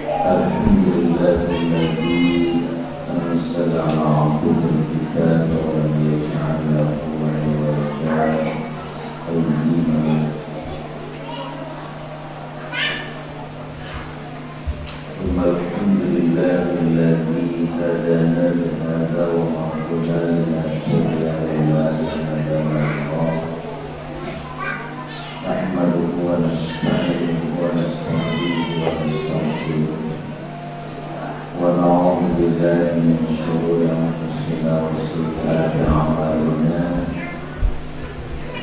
Alhamdulillahilladzi anzala 'ala 'abdihi al-kitaba wa lam yaj'al lahu 'iwaja qayyiman. Alhamdulillahilladzi hadana li hadza wa ma kunna linahtadiya laula an hadana Allah. Nahmaduhu wa nasta'inuhu wa nastaghfiruhu wa nastaghfiruh wa na'udzu billahi min shururi anfusina wa sayyiati a'malina.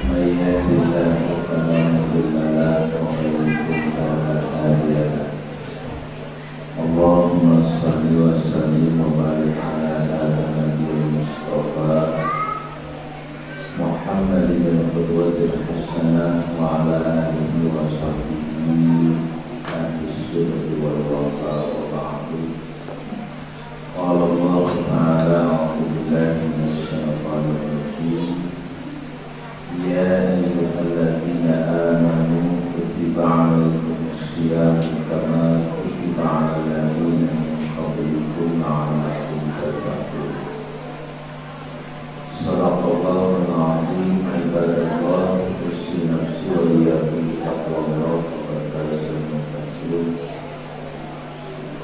May yahdihillahu fala mudilla lahu wa may yudlil fala hadiya lahu. Allahumma shalli wa sallim wa barik ala nabiyyil Mustafa Muhammad bin Qudwatil Hasanah wa ala alihi wa sahbihi al-sirri wal wafa wa ba'du. Qala Allah ta'ala a'udzu billahi minasy syaithanir rajim. Ya ayyuhalladzina amanu kutiba 'alaikumus shiyam kama kutiba 'alal ladzina min qablikum la'allakum tattaqun. Sadaqallahul 'azim. Ibadallah, usi nafsi wa iyyakum taqwallah wa tawassul muttaqin.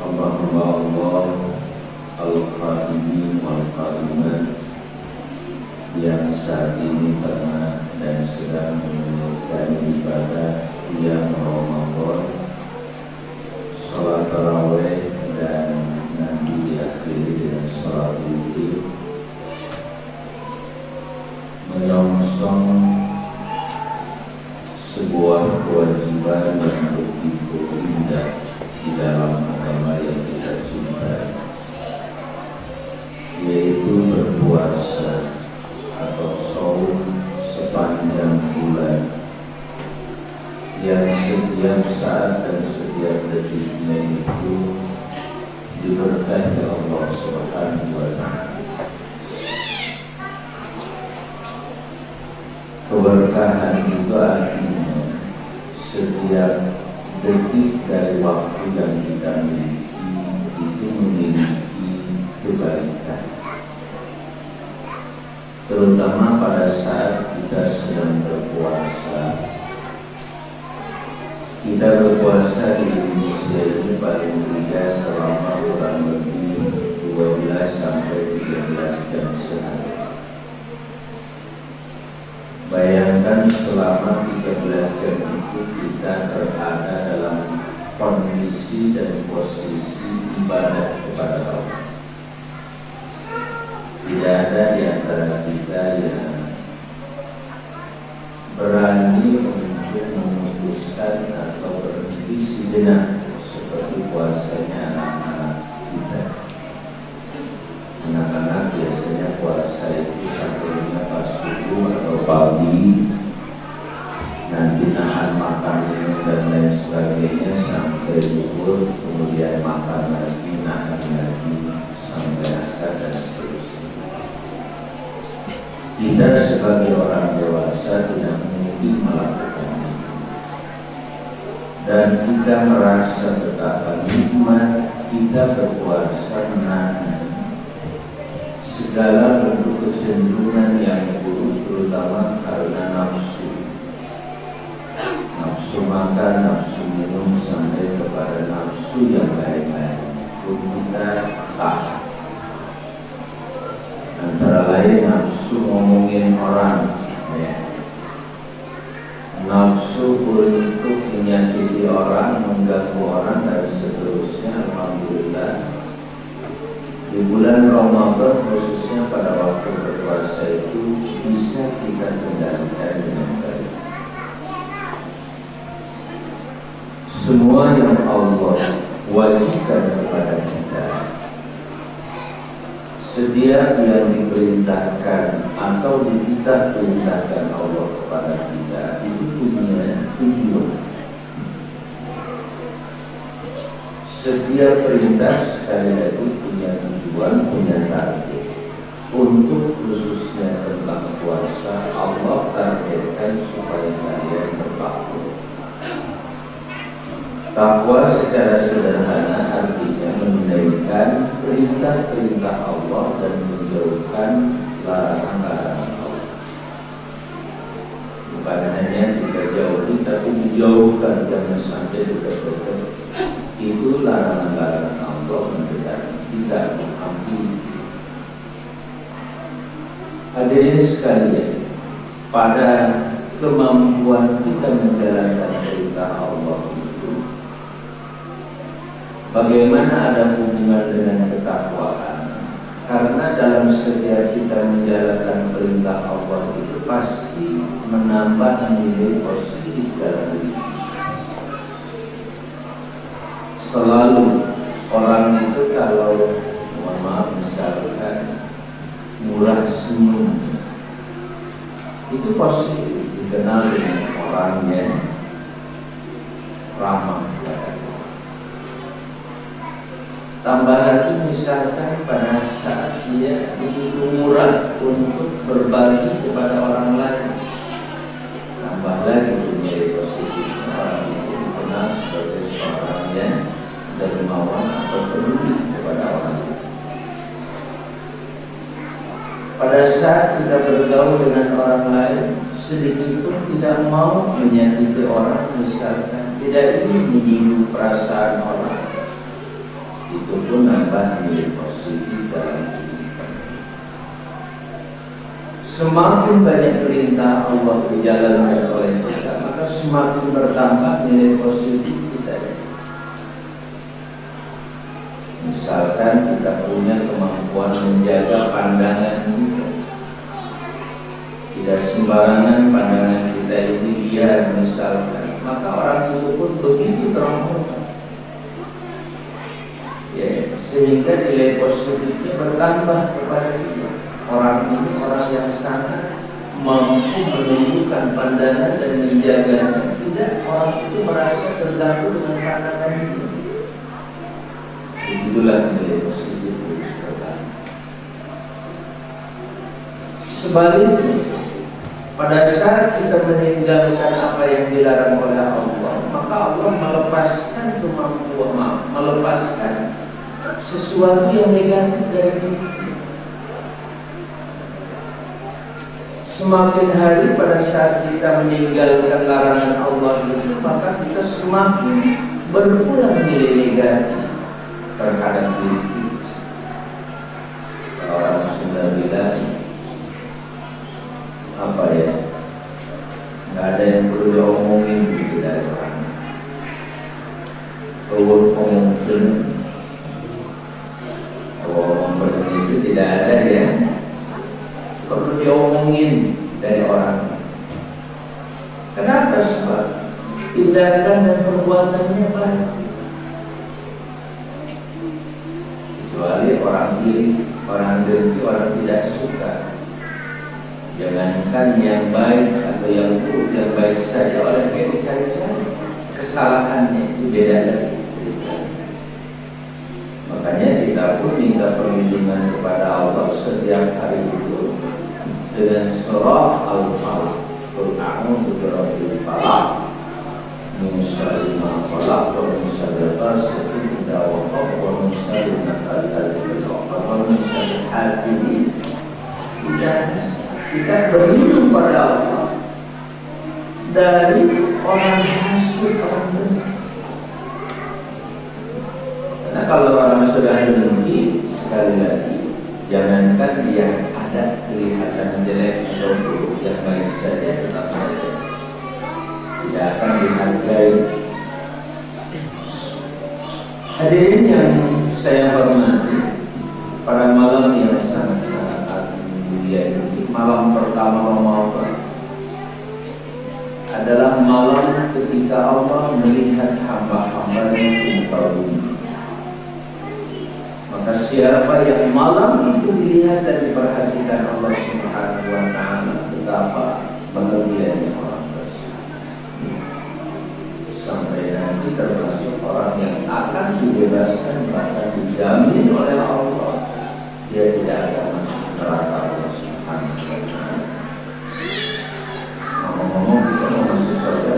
Allahumma Allah al-qaimin wal qaimat yang saat ini pernah dan sedang menunaikan ibadah yang Ramadan, salat tarawih, dan nanti diakhiri dengan salat witir, menyongsong sebuah kewajiban yang begitu indah di dalam agama yang kita cintai, yaitu berpuasa atau shaum sepanjang bulan, yang setiap saat dan setiap detiknya itu diberkahi Allah Subhanahu wa ta'ala. Keberkahan itu artinya setiap detik dari waktu yang kita miliki itu memiliki kebaikan, terutama pada saat kita sedang berpuasa. Kita berpuasa di Indonesia ini paling tidak selama kurang lebih 12 sampai 13 jam sehari. Bayangkan selama 13 jam itu kita berada dalam kondisi dan posisi ibadah kepada Allah. Tidak ada di antara kita yang berani untuk memutuskan atau berhenti sejenak seperti puasanya anak-anak kita. Anak-anak biasanya puasa itu satunya pas subuh atau pagi, nanti nahan makan minum dan lain sebagainya sampai zuhur, kemudian makan lagi, nahan lagi sampai asar dan seterusnya. Kita sebagai orang dewasa tidak mungkin melakukan itu, dan kita merasa betapa nikmat kita berpuasa menahan segala bentuk kecenderungan yang buruk, terutama karena nafsu makan, nafsu minum, sampai kepada nafsu yang lain-lain pun kita tahan. Antara lain nafsu ngomongin orang, ya. Nafsu untuk menyakiti orang, mengganggu orang, dan seterusnya. Alhamdulillah, di bulan Ramadan khususnya pada waktu berpuasa itu bisa kita kendalikan dengan baik. Semua yang Allah wajibkan kepada kita, setiap yang diperintahkan atau kita perintahkan Allah kepada kita, itu punya tujuan. Setiap perintah sekali lagi punya tujuan, punya target. Untuk khususnya tentang puasa, Allah targetkan supaya kalian bertakwa. Takwa secara sederhana artinya menunaikan perintah-perintah Allah dan menjauhkan larangan-larangan Allah. Bukan hanya kita jauhi, tapi dijauhkan, jangan sampai dekat-dekat. Itu larangan-larangan Allah mendekati kita, menghampiri. Hadirin sekalian, pada kemampuan kita menjalankan perintah Allah itu, bagaimana ada hubungan dengan ketakwaan? Karena dalam setiap kita menjalankan perintah Allah itu pasti menambah nilai positif dalam diri. Selalu orang itu kalau, mohon maaf, misalkan murah senyum, itu positif, dikenal dengan orang yang ramah. Tambah lagi misalkan pada saat dia begitu murah untuk berbagi kepada orang lain, tambah lagi nilai positifnya. Orang itu dikenal sebagai seorang yang dermawan atau peduli kepada orang lain. Pada saat kita bergaul dengan orang lain, sedikit pun tidak mau menyakiti orang, misalkan tidak ingin menyinggung perasaan orang, itu pun nambah nilai positif dalam kehidupan. Semakin banyak perintah Allah dijalankan oleh kita, maka semakin bertambah nilai positif kita. Misalkan kita punya kemampuan menjaga pandangan kita, tidak sembarangan pandangan kita ini liar misalkan, maka orang itu pun begitu terang-terangan. Ya, sehingga nilai positifnya bertambah kepada kita. Orang ini orang yang sangat mampu menunjukkan pandangan dan menjaganya. Tidak orang itu merasa terganggu dengan pandangan itu. Itulah nilai positif yang bertambah. Sebaliknya, pada saat kita meninggalkan apa yang dilarang oleh Allah, maka Allah melepaskan kemampuan, melepaskan sesuatu yang negatif dari kita. Semakin hari pada saat kita meninggalkan larangan Allah itu, maka kita semakin berkurang nilai negatif terhadap diri kita. Orang Sunda bilang, apa ya, nggak ada yang perlu diomongin gitu dari orang. Ngomong itu tidak ada yang perlu diomongin dari orang. Kenapa? Sebab tindakan dan perbuatannya baik. Kecuali orang iri, orang dengki, orang tidak suka. Jangankan yang baik atau yang buruk, yang baik saja orang yang dicari-cari kesalahannya itu beda lagi. Makanya kita pun minta perlindungan kepada Allah setiap hari itu dengan surah Al-Falaq. Qul a'udzu birabbil falaq min syarri ma khalaq wa min syarri ghasiqin idza waqab wa min syarri nafathati fil 'uqad wa min syarri hasidin. Kita berlindung pada Allah dari orang hasud, orang dengki. Karena kalau orang sudah dengki, sekali lagi, jangankan dia ada kelihatan jelek atau buruk, yang baik saja tetap saja tidak akan dihargai. Hadirin yang saya hormati, pada malam yang sangat-sangat mulia ini, malam pertama Ramadan, adalah malam ketika Allah melihat hamba-hambanya di muka bumi. Maka siapa yang malam itu dilihat dan diperhatikan Allah Subhanahu wa Ta'ala, betapa bahagianya orang tersebut. Sampai nanti termasuk orang yang akan dibebaskan, bahkan dijamin oleh Allah, dia tidak akan masuk neraka Allah Subhanahu wa Ta'ala. Ngomong-ngomong, kita mau masuk surga,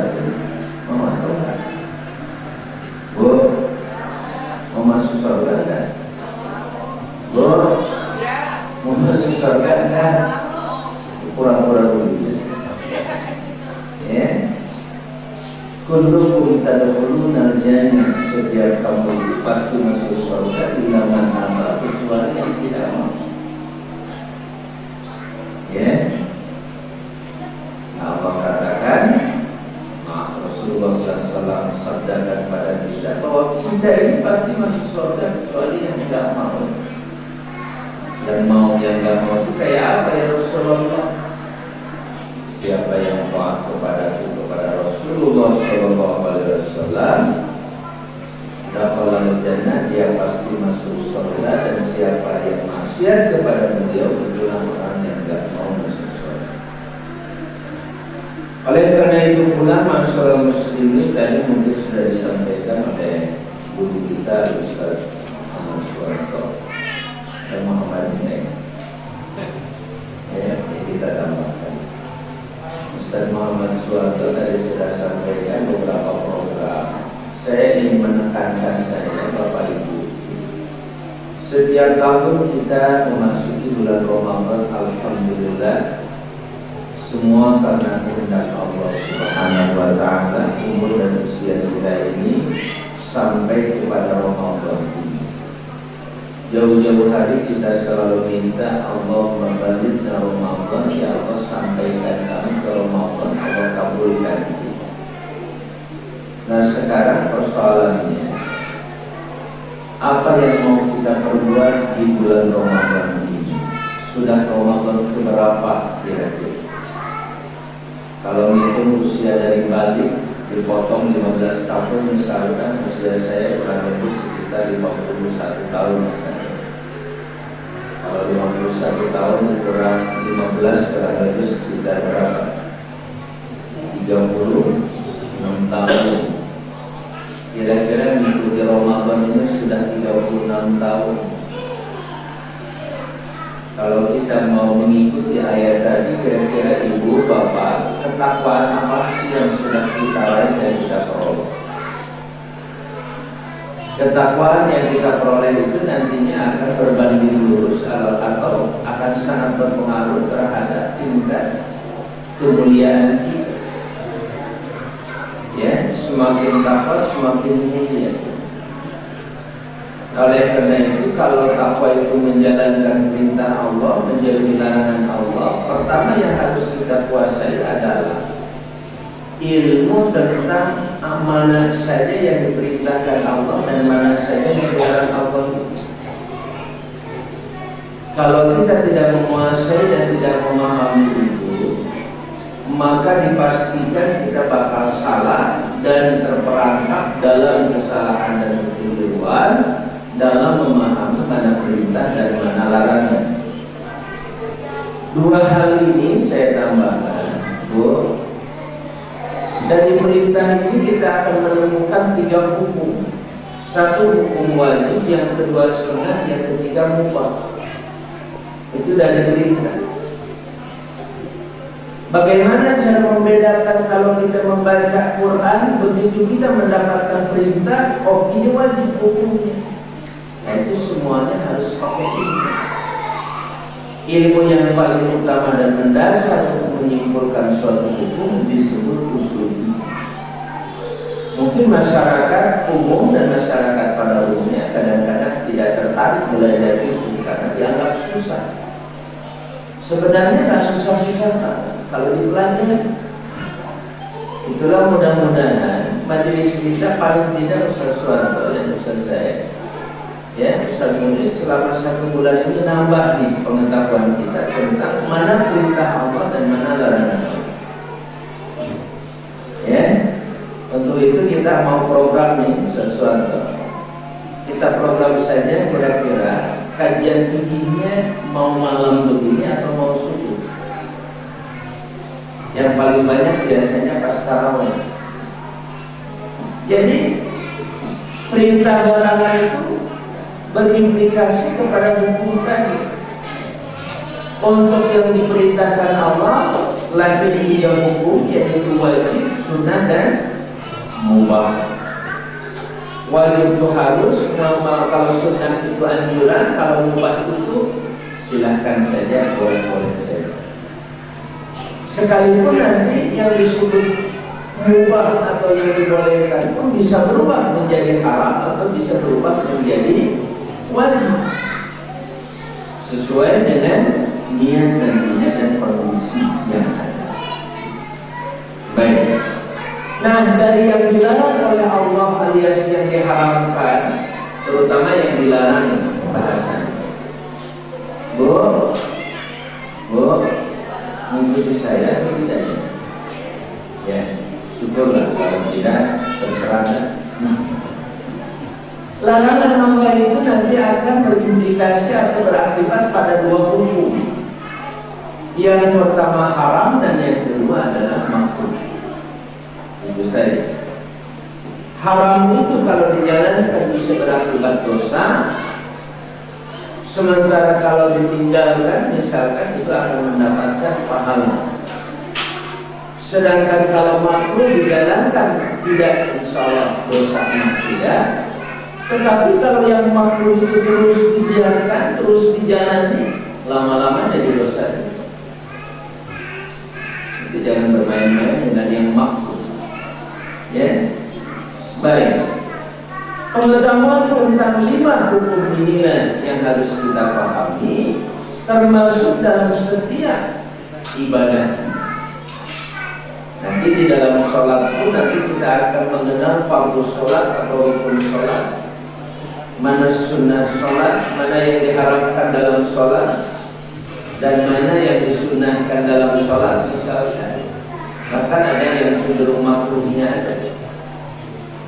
mau atau enggak? pasti masuk surga bila mana kecuali yang tidak mau. Ya, Allah katakan, Rasulullah SAW sabdakan pada kita bahwa kita ini pasti masuk surga kecuali yang tidak mau. Yang mau, yang tidak mau itu kayak apa ya Rasulullah? Siapa yang taat kepada Rasulullah SAW, dakhalal jannah, dia pasti masuk surga. Dan siapa yang maksiat kepada beliau, itulah orang yang tidak mau masuk surga. Oleh karena itu pula masalah muslimin tadi mungkin sudah disampaikan oleh guru kita Ustaz Muhammad Suwarto dan Muhammad Neng. Ya, kita tambahkan. Ustaz Muhammad Suwarto tadi sudah sampaikan beberapa program. Saya ingin menekankan saja Bapak Ibu, setiap tahun kita memasuki bulan Ramadan, alhamdulillah, semua karena kehendak Allah Subhanahu wa Ta'ala, umur dan usia kita ini sampai kepada Ramadan ini. Jauh-jauh hari kita selalu minta Allah membaliknya Ramadan, ya Allah sampaikan kami ke Ramadan, Allah kabulkan kita. Nah sekarang persoalannya, apa yang mau kita perbuat di bulan Ramadan ini? Sudah Ramadan keberapa kira-kira? Kalau menghitung usia dari balik dipotong 15 tahun, misalkan usia saya kurang lebih sekitar 51 tahun sekarang. Kalau 51 tahun kurang 15 kurang lebih sekitar berapa? 36 tahun. Kira-kira mengikuti Ramadan ini sudah 36 tahun. Kalau kita mau mengikuti ayat tadi, kira-kira ibu, bapak, ketakwaan apa sih yang sudah kita raih dan kita peroleh? Ketakwaan yang kita peroleh itu nantinya akan berbanding lurus atau akan sangat berpengaruh terhadap tingkat kemuliaan kita. Ya, semakin takwa semakin mulia. Oleh karena itu, kalau takwa itu menjalankan perintah Allah, menjauhi larangan Allah, pertama yang harus kita kuasai adalah ilmu tentang mana saja yang diperintahkan Allah dan mana saja yang dilarang Allah. Kalau kita tidak menguasai dan tidak memahami itu, maka dipastikan kita bakal salah dan terperangkap dalam kesalahan dan kekeliruan dalam memahami mana perintah dan mana larangan. Dua hal ini saya tambahkan, Bu. Dari perintah ini kita akan menemukan 3 hukum. 1 hukum wajib, yang kedua sunnah, yang ketiga mubah. Itu dari perintah. Bagaimana cara membedakan kalau kita membaca Quran, begitu kita mendapatkan perintah, oh ini wajib hukumnya. Nah itu semuanya harus pakai ilmu. Ilmu yang paling utama dan mendasar untuk menyimpulkan suatu hukum disebut usul. Mungkin masyarakat umum dan masyarakat pada umumnya kadang-kadang tidak tertarik belajar itu karena dianggap susah. Sebenarnya tak susah-susah kalau dipelajari. Itulah mudah-mudahan majelis kita paling tidak Ustaz Suwarto dan Ustaz saya, ya Ustaz Mulis selama 1 bulan ini nambah nih pengetahuan kita tentang mana perintah Allah dan mana larangan Allah. Ya, untuk itu kita mau program nih Ustaz Suwarto. Kita program saja kira-kira kajian tingginya mau malam begini atau mau subuh. Yang paling banyak biasanya pas tarawih. Jadi perintah larangan itu berimplikasi kepada hukum tadi. Untuk yang diperintahkan Allah lahir 3 hukum, yaitu wajib, sunnah, dan mubah. Wajib itu harus, kalau sunnah itu anjuran, kalau mubah itu silahkan saja, boleh-boleh saja. Sekalipun nanti yang disebut mubah atau yang dibolehkan pun bisa berubah menjadi haram atau bisa berubah menjadi wajib sesuai dengan niat dan kondisi yang ada. Baik. Nah, dari yang dilarang oleh Allah alias yang diharamkan, terutama yang dilarang bahasan. Bu, mengikuti saya atau tidak? Ya, syukurlah. Kalau tidak, terserah. Larangan nomor itu nanti akan berimplikasi atau berakibat pada dua hukum. Yang pertama haram dan yang kedua adalah makruh. Itu saja. Haram itu kalau dijalankan bisa berakibat dosa. Sementara kalau ditinggalkan misalkan itu akan mendapatkan pahala. Sedangkan kalau makruh dijalankan tidak, insya Allah dosanya tidak. Tetapi kalau yang makruh itu terus dibiarkan, terus dijalani, lama-lama jadi dosa. Jadi jangan bermain-main dengan yang makruh. Ya, baik. Pengetahuan tentang 5 hukum inilah yang harus kita pahami, termasuk dalam setiap ibadah. Nanti di dalam sholat pun nanti kita akan mengenal fardu sholat atau rukun sholat, mana sunnah sholat, mana yang diharamkan dalam sholat, dan mana yang disunnahkan dalam sholat misalkan. Bahkan ada yang cenderung makruhnya ada.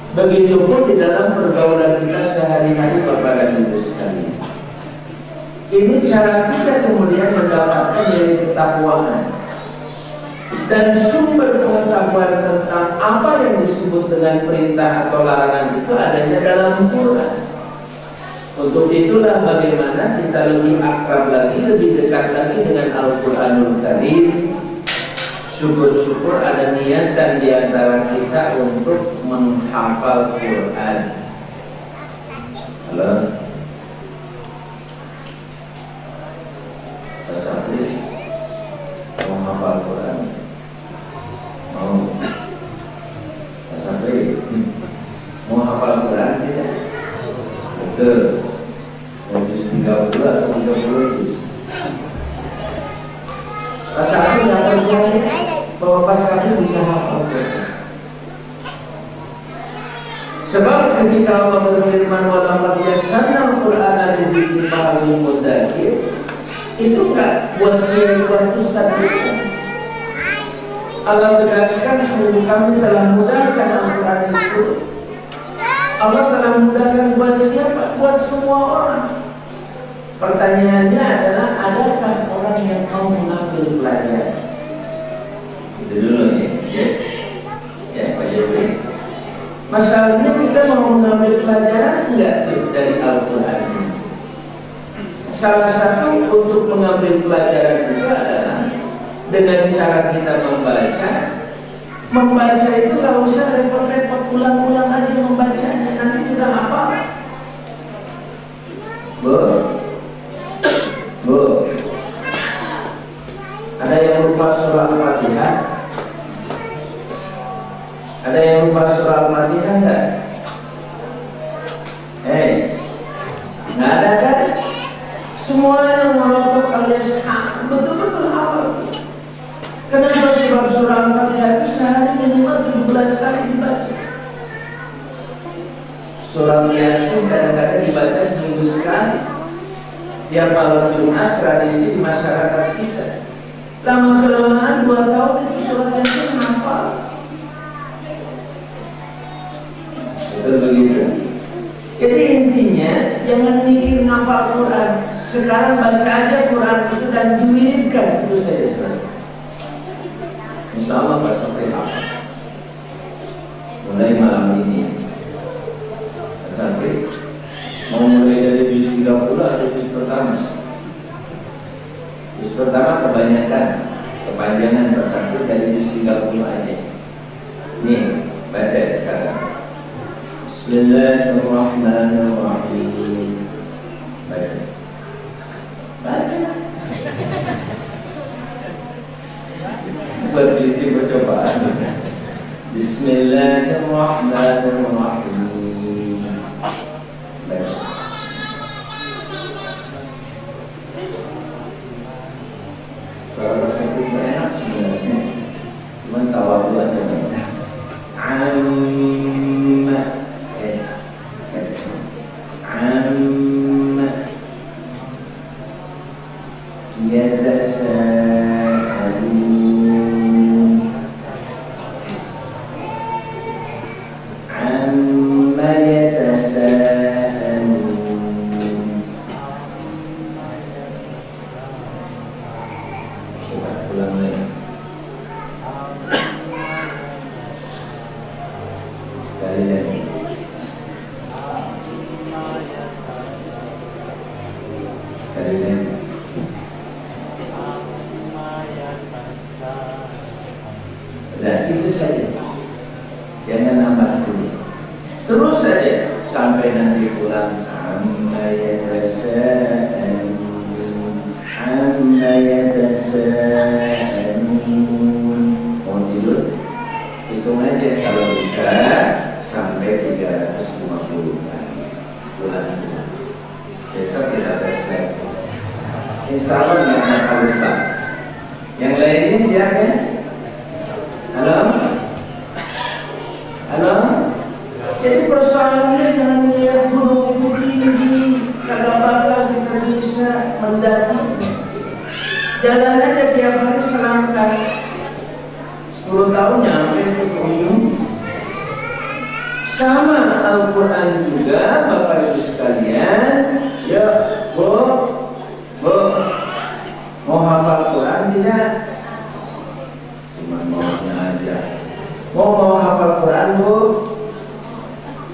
Begitupun di dalam pergaulan kita sehari-hari Bapak dan Ibu sekalian. Ini cara kita kemudian mendapatkan dari ketakwaan. Dan sumber pengetahuan tentang apa yang disebut dengan perintah atau larangan itu adanya dalam Quran. Untuk itulah bagaimana kita lebih akrab lagi, lebih dekat lagi dengan Al-Quranul Karim. Syukur-syukur ada niatan di antara kita untuk menghafal Quran. Halo, Pak Sabri, mau menghafal Quran? Mau? Pak Sabri, mau hafal Quran tidak? Betul. Mau juz 30 atau 30 juz? Pak Sabri nggak percaya bahwa Pak Sabri bisa hafal Quran. Sebab ketika Allah berfirman walaqad yassarnal Qur'ana lidzikri fahal min mudzakir, itu enggak buat kiai, buat ustaz itu. Allah tegaskan sungguh kami telah mudahkan Al-Quran itu. Allah telah mudahkan buat siapa? Buat semua orang. Pertanyaannya adalah, adakah orang yang mau mengambil pelajaran? Itu dulu ya. Ya, Pak Jokowi. Masalahnya kita mau mengambil pelajaran enggak dari Al-Quran? Salah satu untuk mengambil pelajaran itu adalah dengan cara kita membaca. Membaca itu gak usah repot-repot, ulang-ulang aja membacanya, nanti juga hafal. Bu, ada yang lupa surah Al-Fatihah? Ada yang lupa surah Al-Fatihah enggak? Nggak ada kan? Semua yang melotot alias betul-betul hafal. Kenapa sebab surah Al-Fatihah itu sehari minimal 17 kali dibaca. Surah Yasin kadang-kadang dibaca seminggu sekali. Tiap malam Jumat tradisi di masyarakat kita. Lama-kelamaan 2 tahun itu surah Yasin hafal. Betul begitu. Jadi intinya jangan mikir ngapal Quran. Sekarang baca aja Quran itu dan diwiridkan, itu saja selesai. Insya Allah Pak sampai hafal. Mulai malam ini Pak Sabri mau mulai dari juz 30 atau juz pertama? Juz pertama kepanjangan Pak Sabri dari juz 30 aja. Nih baca sekarang. Bismillahirrahmanirrahim. Baca. Buat beli percobaan. Bismillahirrahmanirrahim. Baik. Kalau bahasa itu enak sebenarnya, cuman tawadhu aja. Amma, amma, yatasaalun, amma yatasaalun. Coba ulang lagi. Sekali lagi. Sekali lagi. Udah itu saja. Jangan nambah dulu. Terus saja sampai nanti pulang. Amma yatasaalun, amma yatasaalun. Mau tidur? Hitung aja kalau bisa sampai 350 kali. Pulang. Besok kita tes lagi. Insya Allah nggak bakal lupa. Yang lainnya siapa? Halo? Halo? Jadi persoalannya jangan lihat gunung itu tinggi, kagak bakal kita bisa mendaki. Jalan aja tiap hari selangkah. 10 tahun nyampe ke ujung. Sama Al-Quran juga, Bapak Ibu sekalian. Ya, mau hafal Quran tidak? Cuma maunya aja. Mau hafal Quran Bu?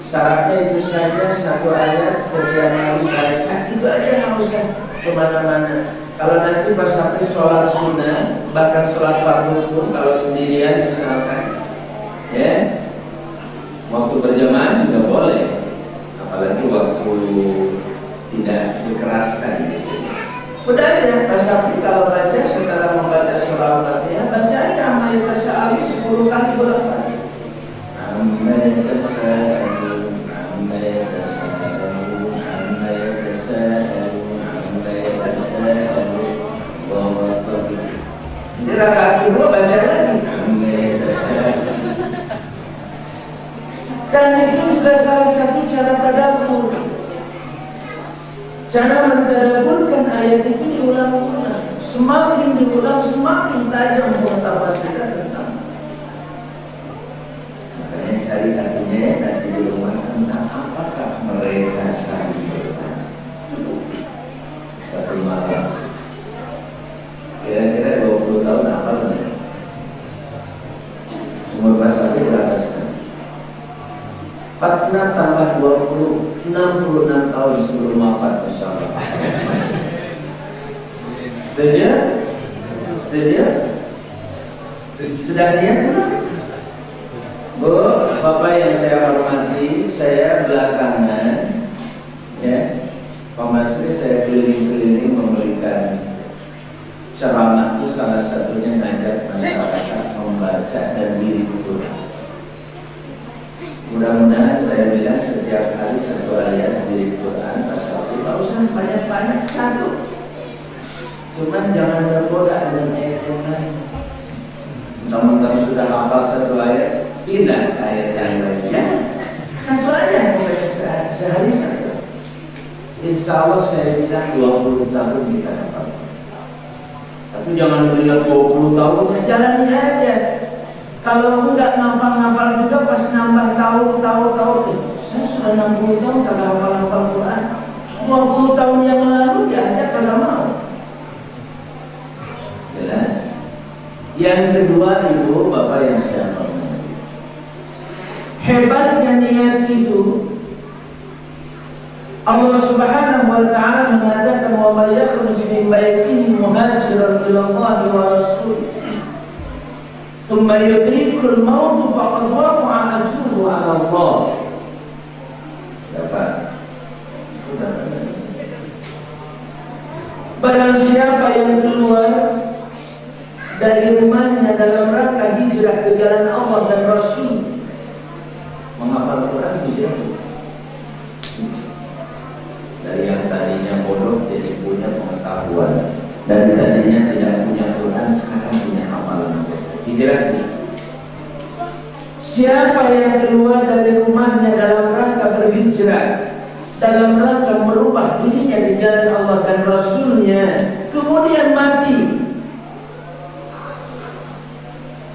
Syaratnya itu saja, satu ayat setiap hari baca. Itu aja, nggak usah kemana-mana. Kalau nanti pas sampai sholat sunnah, bahkan sholat fardu pun kalau sendirian misalkan, ya, waktu berjamaah juga boleh. Apalagi waktu tidak dikeraskan. Udah ya, pas sampai kalau baca setelah membaca surah Al-Fatihah, baca aja amma yatasaalun 10 kali bolak-balik. Amma yatasaalun, amma yatasaalun, amma yatasaalun, amma yatasaalun. Allahu Akbar. Jadi rakaat kedua baca lagi amma yatasaalun. Dan itu juga salah satu cara tadabbur. Cara mentadabburkan ayat itu diulang-ulang. Semakin diulang, semakin tajam pengetahuan kita tentang. Makanya cari artinya nanti di rumah tentang apakah mereka saling bertanya. Cukup satu malam. Kira-kira 20 tahun apa benar? Umur Mas Abi berapa sekarang? 46 tambah 20, 66 tahun sebelum wafat, Masya Allah. Setuju? Setuju? Sudah niat belum? Bu, Bapak yang saya hormati, saya belakangan, ya, Pak Masri saya keliling-keliling memberikan ceramah, itu salah satunya ngajak masyarakat membaca dan diri Quran. Mudah-mudahan saya bilang setiap hari satu ayat dari Quran pasal itu. Tidak usah banyak-banyak, satu. Cuman jangan tergoda dengan ayat yang lain. Teman-teman sudah hafal satu ayat, pindah ke ayat yang lainnya. Satu ayat membaca sehari satu. Insya Allah saya bilang 20 tahun kita hafal. Tapi jangan melihat 20 tahun, jalani aja. Kalau enggak ngapal-ngapal juga pas nambah tahun. Saya sudah 60 tahun kagak hafal Quran. 20 tahun yang lalu diajak kagak mau. Jelas? Yang kedua, Ibu, Bapak yang saya hormati. Hebatnya niat itu, Allah Subhanahu wa taala mengatakan wa may yakhruj min baitihi muhajiran ila Allah wa rasulih thumma yudrikul maut faqad waqa'a ajruhu 'ala Allah. Dapat. Barang siapa yang keluar dari rumahnya dalam rangka hijrah ke jalan Allah dan Rasul pengetahuan. Dan tadinya tidak punya Quran, sekarang punya hafalan. Hijrah. Siapa yang keluar dari rumahnya dalam rangka berhijrah, dalam rangka merubah dirinya di jalan Allah dan Rasulnya, kemudian mati,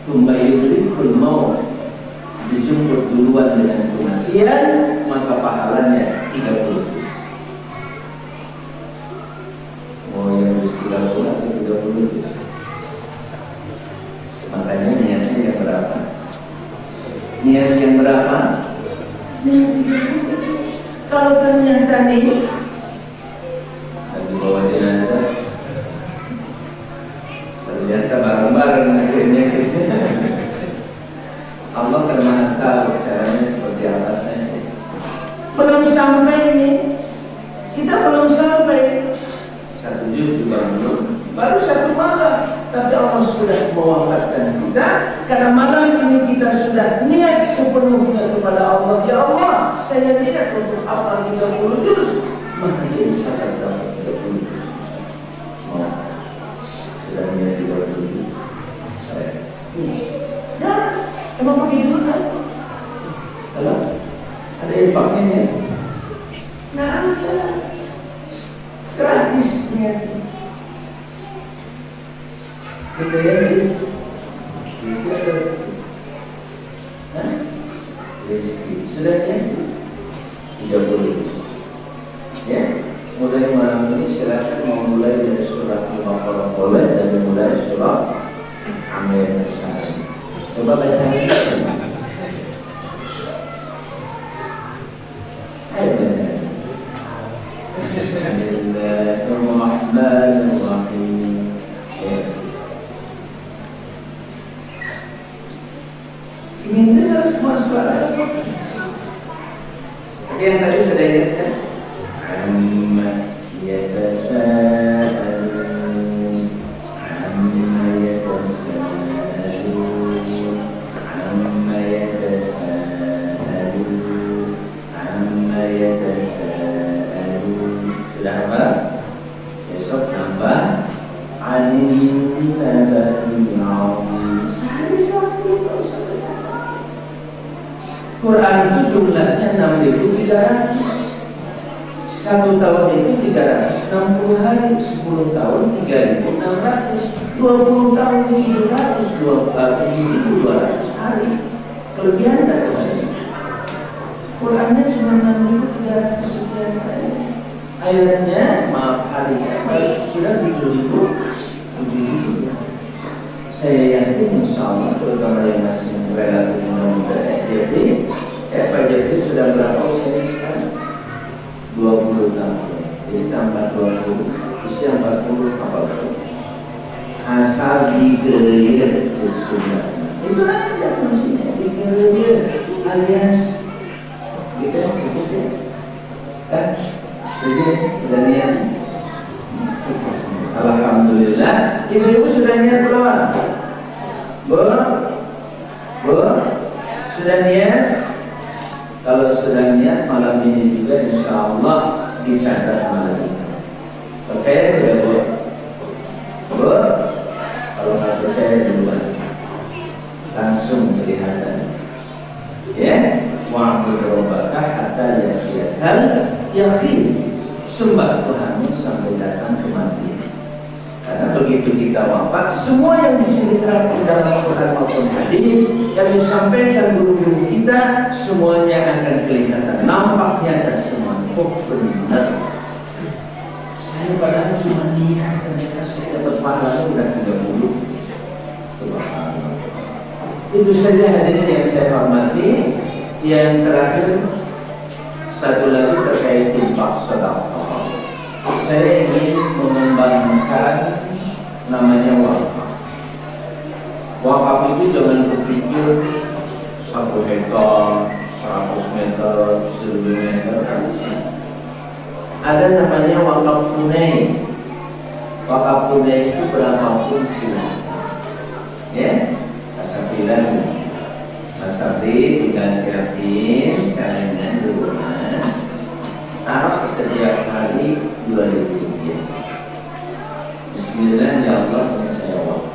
Tumbayudrikul maut, dijemput duluan dengan kematian, maka pahalanya 30. Oh yang sudah pulang 30. Makanya niatnya yang berapa? Niat yang berapa? Kalau ternyata nih lagi bawa jenazah, ternyata bareng-bareng akhirnya Allah kan maha tahu caranya seperti apa saja. Belum sampai nih, kita belum sampai 1 juz juga belum, baru 1 malam, tapi Allah sudah mewafatkan kita karena malam ini kita sudah niat sepenuhnya kepada Allah. Ya Allah, saya niat untuk hafal 30 juz, maka jadi saya dapat 30 juz. Oh, sudah niat 30 juz. Saya emang begitu kan? Kalau ada impaknya ya? Nah, ada gratis niat. Kita ya guys, rezeki ada, rezeki sudah niat 30. Ya, mulai malam ini silakan mau mulai dari surah Al-Baqarah boleh dan mulai surah An-Nisa. Coba baca ini. Ayo baca. Bismillahirrahmanirrahim. Ingin dengar semua suara Rasul. Yang tadi sudah ingatkan. Amma yatasaalun, amma yatasaalun, amma yatasaalun, amma yatasaalun. Sudah apa? Besok nambah anin nabail azim. Sehari satu Quran itu jumlahnya 6.300. 1 tahun itu 360 hari, 10 tahun 3.600, 20 tahun 7.200 hari. Kelebihan dari hari. Qurannya cuma 6.300 sekian hari. Ayatnya, maaf harinya sudah 7.000. Saya yakin insya Allah terutama yang masih relatif muda jadi PJJ sudah berapa usianya sekarang? 20 tahun. Jadi tambah 20, usia 40 apa betul? Asal digelir sesudah. Itu aja kuncinya, digelir alias gitu kan? Jadi sudah niat. Alhamdulillah, ibu-ibu sudah niat belum? Bu, sudah niat? Kalau sudah niat malam ini juga insya Allah dicatat malam ini. Percaya tidak Bu? Bu, kalau nggak percaya duluan, langsung kelihatan. Ya, wa'budu rabbaka hatta ya'tiyakal yaqin. Sembah Tuhanmu sampai datang kematian. Karena begitu kita wafat, semua yang bisa diterapkan dalam Quran maupun hadis yang disampaikan guru-guru kita, semuanya akan kelihatan, nampaknya dan semua. Oh benar. Saya padahal cuma niat ternyata saya dapat pahala sudah 30. Subhanallah. Itu saja hadirin yang saya hormati. Yang terakhir satu lagi terkait infak sedekah. Saya ingin mengembangkan namanya wakaf. Wakaf itu jangan berpikir 1 hektar, 100 meter, 1000 meter kan bisa. Ada namanya wakaf tunai. Wakaf tunai itu berapapun silakan. Ya, asabilan. Asabi tinggal siapin cadangan di rumah. Taruh setiap hari 2.000 rupiah. Bismillah ya Allah, ini saya wakaf.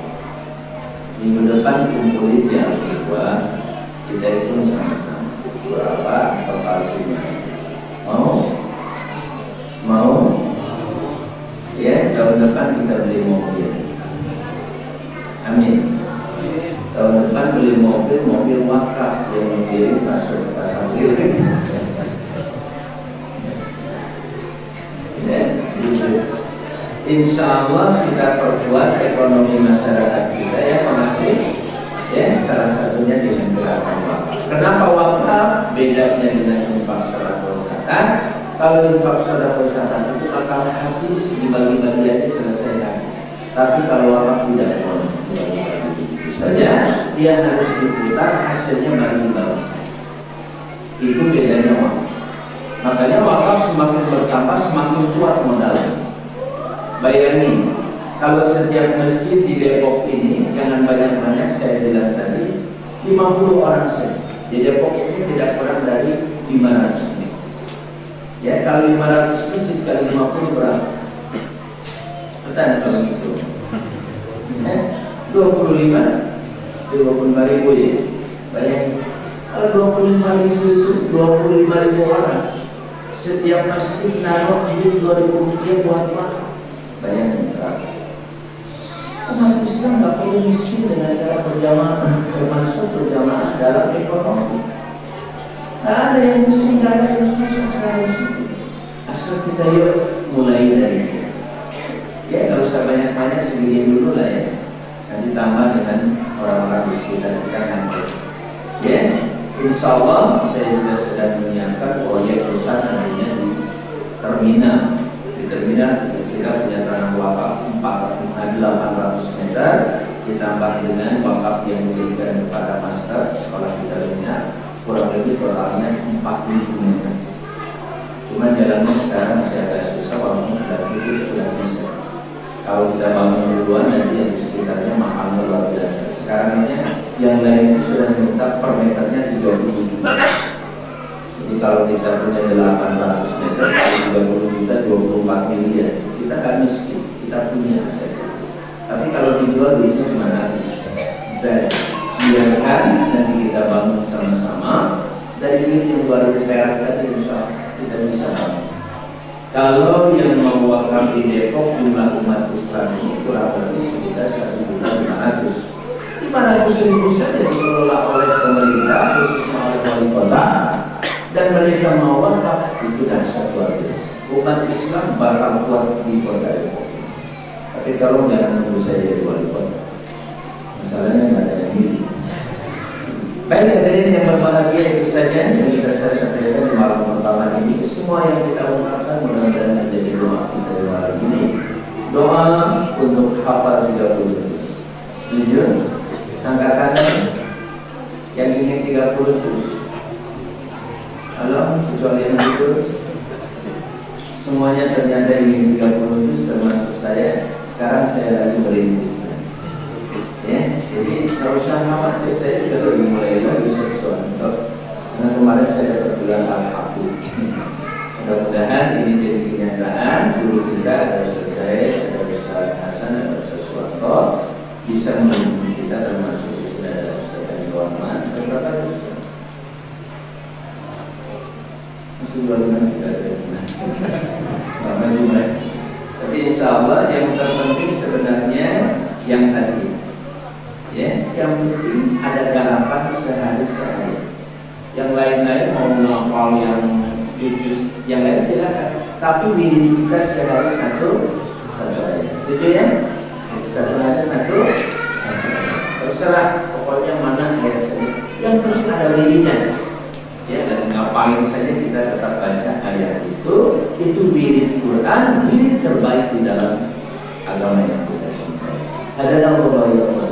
Minggu depan kumpulin yang kedua, kita hitung sama-sama berapa total jumlah. Mau? Ya, tahun depan kita beli mobil. Amin. Tahun depan beli mobil wakaf yang mengirim masuk ke pasar kirim. Ya, insya Allah kita perkuat ekonomi masyarakat kita ya, masih ya, salah satunya dengan gerakan wakaf. Kenapa wakaf? Bedanya dengan infak sedekah zakat. Kalau infak sedekah zakat itu akan habis, dibagi-bagi aja selesai habis. Tapi kalau wakaf tidak boleh dibagi-bagi. Misalnya dia harus diputar, hasilnya bagi-bagi. Itu bedanya wakaf. Makanya wakaf semakin bertambah semakin kuat modalnya. Bayangin, kalau setiap masjid di Depok ini jangan banyak-banyak, saya bilang tadi 50 orang saja. Di Depok itu tidak kurang dari 500 masjid. Ya, kalau 500 masjid kali 50 berapa? Betul kalau itu. 25 ribu ya. Bayangin, kalau 25 ribu itu 25 ribu orang. Setiap masjid naruh duit 2.000 rupiah buat apa? Bayangin berapa? Umat Islam nggak perlu miskin dengan cara berjamaah, termasuk berjamaah dalam ekonomi. Nggak ada yang miskin, nggak ada yang susah, asal kita yuk mulai dari itu. Ya, nggak usah banyak-banyak, segini dulu lah ya. Nanti tambah dengan orang-orang di sekitar kita nanti. Ya, insya Allah saya juga sedang menyiapkan proyek besar nantinya di terminal. Di terminal kita punya tanah wakaf 800 meter, ditambah dengan wakaf yang diberikan kepada master sekolah kita lainnya, kurang lebih totalnya 4.000 meter. Cuma jalannya sekarang masih agak susah, walaupun sudah cukup, sudah bisa. Kalau kita bangun duluan, nanti yang di sekitarnya mahalnya luar biasa. Sekarang ini yang lain itu sudah minta per meternya 30 juta. Jadi kalau kita punya 800 meter, kali 30 juta 24 miliar. Kita kan miskin, kita punya aset. Tapi kalau dijual duitnya cuma habis. Dan biarkan nanti kita bangun sama-sama. Dari duit yang baru diperak tadi, insya Allah kita bisa bangun. Kalau yang mau wakaf di Depok, jumlah umat Islam ini kurang lebih sekitar 1.500.000. 500.000 saja dikelola oleh pemerintah, khususnya oleh wali kota, dan mereka mau wakaf, itu dahsyat luar biasa. Umat Islam bakal kuat di kota Depok. Tapi kalau jangan menunggu saya jadi wali kota, masalahnya nggak ada yang ini. Baik, hadirin yang berbahagia, itu saja yang bisa saya sampaikan di malam pertama ini. Semua yang kita ungkapkan mudah-mudahan menjadi doa kita di malam ini. Doa untuk hafal 30 juz. Setuju? Angkat tangan yang ingin 30 juz. Halo, kecuali yang itu. Semuanya ternyata ingin 30 juz termasuk saya. Sekarang saya lagi merintis. Ya, jadi kalau usah khawatir, saya juga lagi mulai lagi sesuatu. Karena kemarin saya dapat gelar alhamdulillah. Mudah-mudahan ini jadi kenyataan. Guru kita ada selesai, ada Ustaz Hasan, ada Ustaz Suwanto, bisa membantu kita termasuk sudah ada Ustaz Ani Warman. Berapa Ustaz? Masih barusan kita ada. Lama juga. Tapi insya Allah yang terpenting sebenarnya yang tadi. Ya, yang penting ada garapan sehari-hari. Yang lain-lain mau ngapal yang jujur, yang lain silakan. Tapi diri kita sehari satu aja. Setuju ya? Satu aja satu. Terserah, pokoknya mana ayat saja. Yang penting ada dirinya. Ya, dan ngapain saja kita tetap baca ayat itu wirid Quran, wirid terbaik di dalam agama yang kita cintai. Assalamualaikum warahmatullahi wabarakatuh.